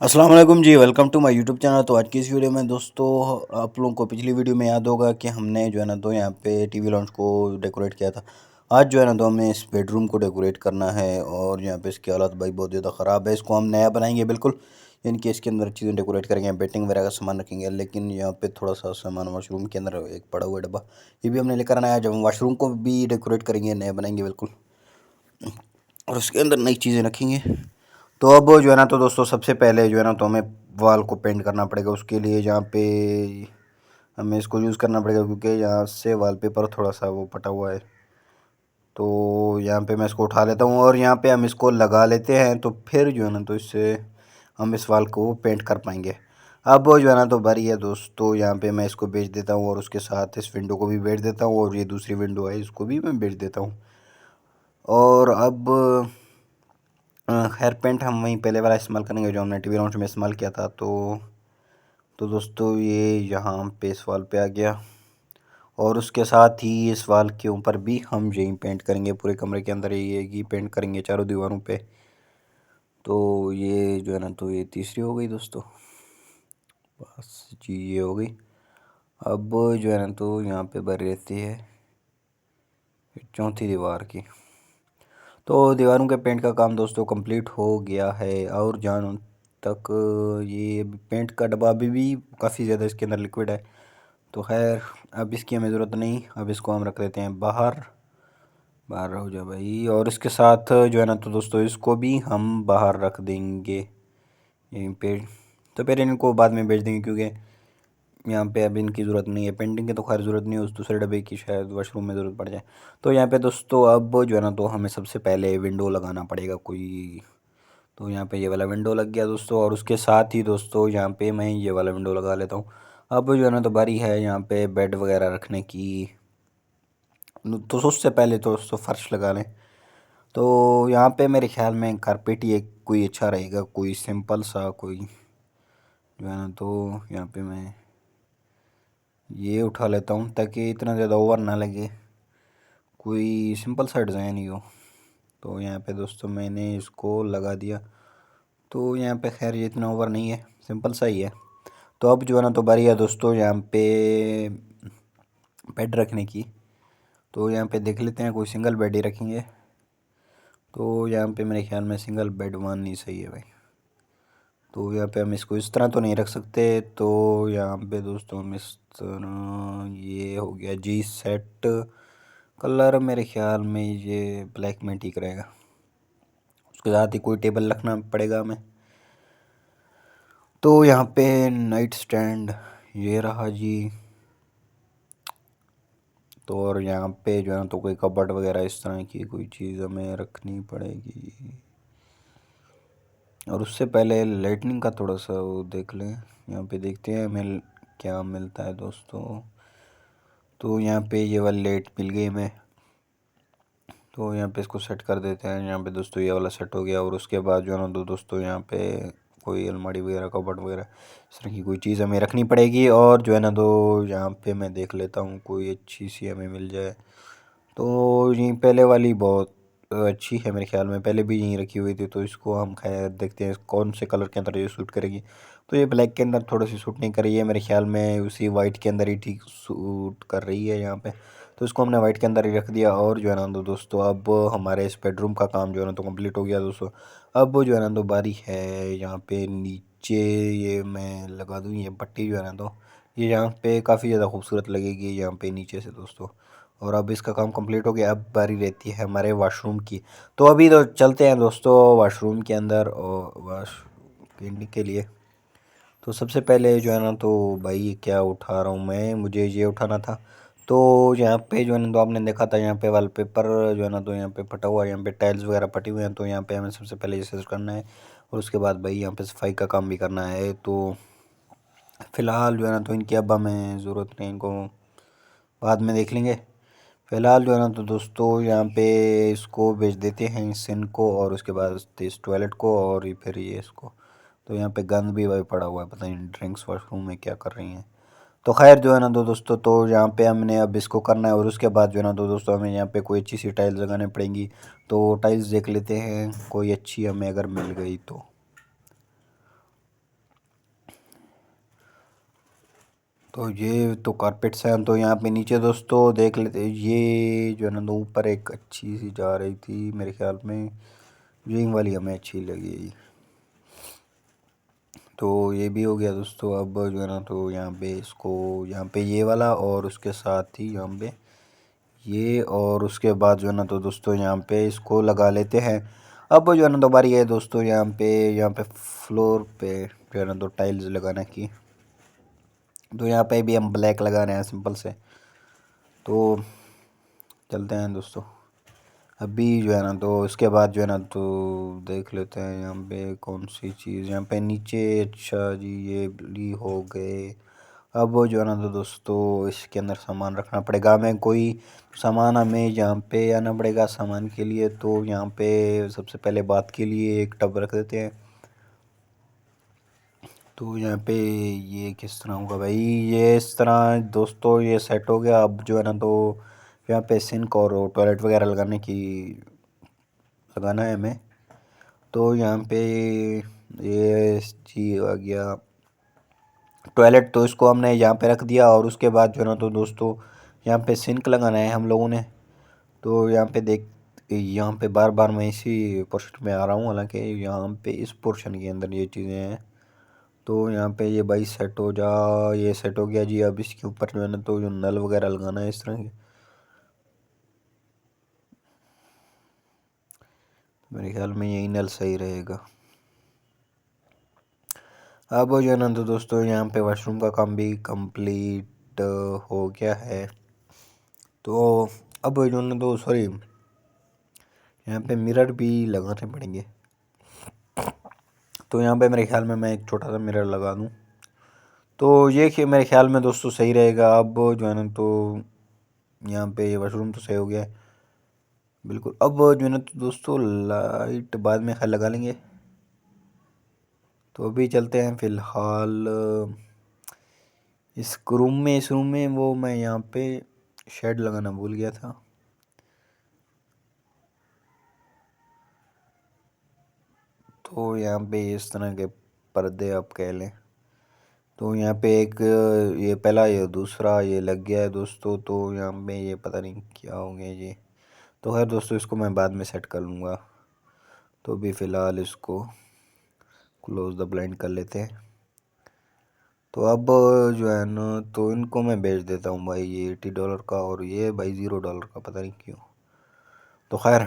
अस्सलाम वालेकुम जी, welcome to my YouTube channel. तो आज की इस वीडियो में दोस्तों, आप लोगों को पिछली वीडियो में याद होगा कि हमने जो है ना तो यहाँ पे टीवी लॉन्च को डेकोरेट किया था। आज जो है ना तो हमें इस बेडरूम को डेकोरेट करना है और यहाँ पे इसकी हालत भाई बहुत ज़्यादा ख़राब है। इसको हम नया बनाएंगे बिल्कुल, यानी कि इसके अंदर चीज़ें डेकोरेट करेंगे, बेटिंग वगैरह का सामान रखेंगे। लेकिन यहाँ पे थोड़ा सा सामान वॉशरूम के अंदर एक पड़ा हुआ डब्बा, ये भी हमने लेकर आना है। जब हम वॉशरूम को भी डेकोरेट करेंगे, नया बनाएंगे बिल्कुल, और उसके अंदर नई चीज़ें रखेंगे। तो अब जो है ना तो दोस्तों, सबसे पहले जो है ना तो हमें वॉल को पेंट करना पड़ेगा। उसके लिए जहाँ पे हमें इसको यूज़ करना पड़ेगा, क्योंकि यहाँ से वॉलपेपर थोड़ा सा वो पटा हुआ है। तो यहाँ पे मैं इसको उठा लेता हूँ और यहाँ पे हम इसको लगा लेते हैं। तो फिर जो है ना तो इससे हम इस वॉल को पेंट कर पाएंगे। अब जो है ना तो बारी है दोस्तों, यहाँ पे मैं इसको बेच देता हूँ और उसके साथ इस विंडो को भी बेच देता हूँ, और ये दूसरी विंडो है इसको भी मैं बेच देता हूँ। और अब खैर पेंट हम वहीं पहले वाला इस्तेमाल करेंगे जो हमने टीवी लॉन्च में इस्तेमाल किया था। तो दोस्तों, ये यहाँ पे इस वाल पे आ गया, और उसके साथ ही इस वाल के ऊपर भी हम यही पेंट करेंगे। पूरे कमरे के अंदर ये पेंट करेंगे चारों दीवारों पे। तो ये जो है ना तो ये तीसरी हो गई दोस्तों, बस जी ये हो गई। अब जो है ना तो यहाँ पे बारी रहती है चौथी दीवार की। तो दीवारों के पेंट का काम दोस्तों कंप्लीट हो गया है। और जहाँ तक ये पेंट का डब्बा अभी भी काफ़ी ज़्यादा इसके अंदर लिक्विड है। तो खैर अब इसकी हमें ज़रूरत नहीं, अब इसको हम रख देते हैं बाहर। बाहर हो जाए भाई। और इसके साथ जो है ना तो दोस्तों, इसको भी हम बाहर रख देंगे यहीं पे। तो फिर इनको बाद में बेच देंगे, क्योंकि यहाँ पे अब इनकी ज़रूरत नहीं है। पेंटिंग की तो खैर ज़रूरत नहीं है, उस दूसरे डब्बे की शायद वॉशरूम में ज़रूरत पड़ जाए। तो यहाँ पे दोस्तों अब जो है ना तो हमें सबसे पहले विंडो लगाना पड़ेगा कोई। तो यहाँ पे ये वाला विंडो लग गया दोस्तों, और उसके साथ ही दोस्तों यहाँ पे मैं ये वाला विंडो लगा लेता हूँ। अब जो है ना तो बारी है यहाँ पे बेड वगैरह रखने की। तो उससे पहले तो दोस्तों फर्श लगा लें। तो यहाँ पे मेरे ख्याल में कारपेट ही एक कोई अच्छा रहेगा, कोई सिंपल सा कोई जो है ना। तो यहाँ पे मैं ये उठा लेता हूँ ताकि इतना ज़्यादा ओवर ना लगे, कोई सिंपल सा डिज़ाइन ही हो। तो यहाँ पे दोस्तों मैंने इसको लगा दिया। तो यहाँ पे खैर ये इतना ओवर नहीं है, सिंपल सा ही है। तो अब जो है ना तो बारी है दोस्तों यहाँ पे बेड रखने की। तो यहाँ पे देख लेते हैं, कोई सिंगल बेड ही रखेंगे। तो यहाँ पे मेरे ख्याल में सिंगल बेड वन ही सही है भाई। तो यहाँ पे हम इसको इस तरह तो नहीं रख सकते। तो यहाँ पे दोस्तों हम इस तरह, ये हो गया जी सेट। कलर मेरे ख्याल में ये ब्लैक में ठीक रहेगा। उसके साथ ही कोई टेबल रखना पड़ेगा हमें। तो यहाँ पे नाइट स्टैंड ये रहा जी। तो और यहाँ पे जो है ना तो कोई कबर्ड वगैरह इस तरह की कोई चीज़ हमें रखनी पड़ेगी। और उससे पहले लाइटनिंग का थोड़ा सा वो देख लें। यहाँ पे देखते हैं हमें क्या मिलता है दोस्तों। तो यहाँ पे ये वाली लाइट मिल गई हमें। तो यहाँ पे इसको सेट कर देते हैं। यहाँ पे दोस्तों ये वाला सेट हो गया। और उसके बाद जो है ना तो दोस्तों यहाँ पे कोई अलमारी वगैरह कबर्ड वगैरह इस तरह की कोई चीज़ हमें रखनी पड़ेगी। और जो है ना तो यहाँ पे मैं देख लेता हूँ कोई अच्छी सी हमें मिल जाए। तो यहीं पहले वाली बहुत अच्छी है मेरे ख्याल में, पहले भी यहीं रखी हुई थी। तो इसको हम खैर देखते हैं कौन से कलर के अंदर ये सूट करेगी। तो ये ब्लैक के अंदर थोड़ी सी सूट नहीं कर रही है मेरे ख्याल में, उसी वाइट के अंदर ही ठीक सूट कर रही है यहाँ पे। तो इसको हमने वाइट के अंदर ही रख दिया। और जो है ना तो दोस्तों, अब हमारे इस बेडरूम का काम जो है ना तो कंप्लीट हो गया दोस्तों। अब जो है ना तो बारी है यहाँ पे नीचे, ये मैं लगा दूँ ये पट्टी जो है ना तो ये यहाँ पे काफ़ी ज़्यादा खूबसूरत लगेगी यहाँ पे नीचे से दोस्तों। और अब इसका काम कंप्लीट हो गया। अब बारी रहती है हमारे वॉशरूम की। तो अभी तो चलते हैं दोस्तों वॉशरूम के अंदर और वॉश क्लीनिंग के लिए। तो सबसे पहले जो है ना तो भाई क्या उठा रहा हूँ मैं, मुझे ये उठाना था। तो यहाँ पे जो है ना तो आपने देखा था यहाँ पे वॉलपेपर जो है ना तो यहाँ पे फटा हुआ है, यहाँ पे टाइल्स वगैरह फटी हुई हैं। तो यहाँ पे हमें सबसे पहले ये सेट करना है, और उसके बाद भाई यहाँ पे सफाई का काम भी करना है। तो फ़िलहाल जो है ना तो इनकी अब हमें ज़रूरत नहीं, इनको बाद में देख लेंगे। फ़िलहाल जो है ना तो दोस्तों यहाँ पे इसको भेज देते हैं इस सिन को, और उसके बाद इस टॉयलेट को, और ये फिर ये इसको। तो यहाँ पे गंद भी भाई पड़ा हुआ है, पता नहीं ड्रिंक्स वॉशरूम में क्या कर रही हैं। तो खैर जो है ना तो दोस्तों, तो यहाँ पे हमने अब इसको करना है। और उसके बाद जो है ना तो दोस्तों, हमें यहाँ पे कोई अच्छी सी टाइल्स लगानी पड़ेंगी। तो टाइल्स देख लेते हैं कोई अच्छी हमें अगर मिल गई तो। तो ये तो कारपेट्स हैं। तो यहाँ पे नीचे दोस्तों देख लेते, ये जो है ना तो ऊपर एक अच्छी सी जा रही थी मेरे ख्याल में, विंग वाली हमें अच्छी लगी। तो ये भी हो गया दोस्तों। अब जो है ना तो यहाँ पे इसको, यहाँ पे ये वाला और उसके साथ ही यहाँ पे ये, और उसके बाद जो है ना तो दोस्तों यहाँ पे इसको लगा लेते हैं। अब जो है ना तो बारी है दोस्तों यहाँ पे फ्लोर पे जो है ना तो टाइल्स लगाने की। तो यहाँ पे भी हम ब्लैक लगा रहे हैं सिंपल से। तो चलते हैं दोस्तों अभी जो है ना तो इसके बाद जो है ना तो देख लेते हैं यहाँ पे कौन सी चीज़ यहाँ पे नीचे। अच्छा जी, ये भी हो गए। अब वो जो है ना तो दोस्तों इसके अंदर सामान रखना पड़ेगा हमें, कोई सामान हमें यहाँ पे आना पड़ेगा सामान के लिए। तो यहाँ पे सबसे पहले बात के लिए एक टब रख देते हैं। तो यहाँ पे ये किस तरह होगा भाई, ये इस तरह दोस्तों ये सेट हो गया। अब जो है ना तो यहाँ पे सिंक और टॉयलेट वगैरह लगाना है हमें। तो यहाँ पे ये जी आ गया टॉयलेट, तो इसको हमने यहाँ पे रख दिया। और उसके बाद जो है ना तो दोस्तों यहाँ पे सिंक लगाना है हम लोगों ने। तो यहाँ पे बार बार मैं इसी पोर्शन में आ रहा हूँ, हालांकि यहाँ पे इस पोर्शन के अंदर ये चीज़ें हैं। तो यहाँ पे ये भाई सेट हो जा, ये सेट हो गया जी। अब इसके ऊपर जो है ना तो जो नल वगैरह लगाना है इस तरह के, मेरे ख्याल में यही नल सही रहेगा। अब जो है ना तो दोस्तों यहाँ पे वॉशरूम का काम भी कंप्लीट हो गया है। तो अब जो है ना तो सॉरी, यहाँ पे मिरर भी लगाने पड़ेंगे। तो यहाँ पे मेरे ख्याल में मैं एक छोटा सा मिरर लगा दूँ तो ये कि मेरे ख्याल में दोस्तों सही रहेगा। अब जो है ना तो यहाँ पे ये वॉशरूम तो सही हो गया है बिल्कुल। अब जो है ना तो दोस्तों लाइट बाद में खैर लगा लेंगे। तो अभी चलते हैं फ़िलहाल इस रूम में वो मैं यहाँ पे शेड लगाना भूल गया था। तो यहाँ पे इस तरह के पर्दे आप कह लें। तो यहाँ पे एक ये पहला ये दूसरा ये लग गया है दोस्तों। तो यहाँ पे ये पता नहीं क्या हो गया ये। तो खैर दोस्तों इसको मैं बाद में सेट कर लूँगा। तो अभी फ़िलहाल इसको क्लोज द ब्लाइंड कर लेते हैं। तो अब जो है ना तो इनको मैं बेच देता हूँ भाई, ये $80 का और ये भाई $0 का, पता नहीं क्यों। तो खैर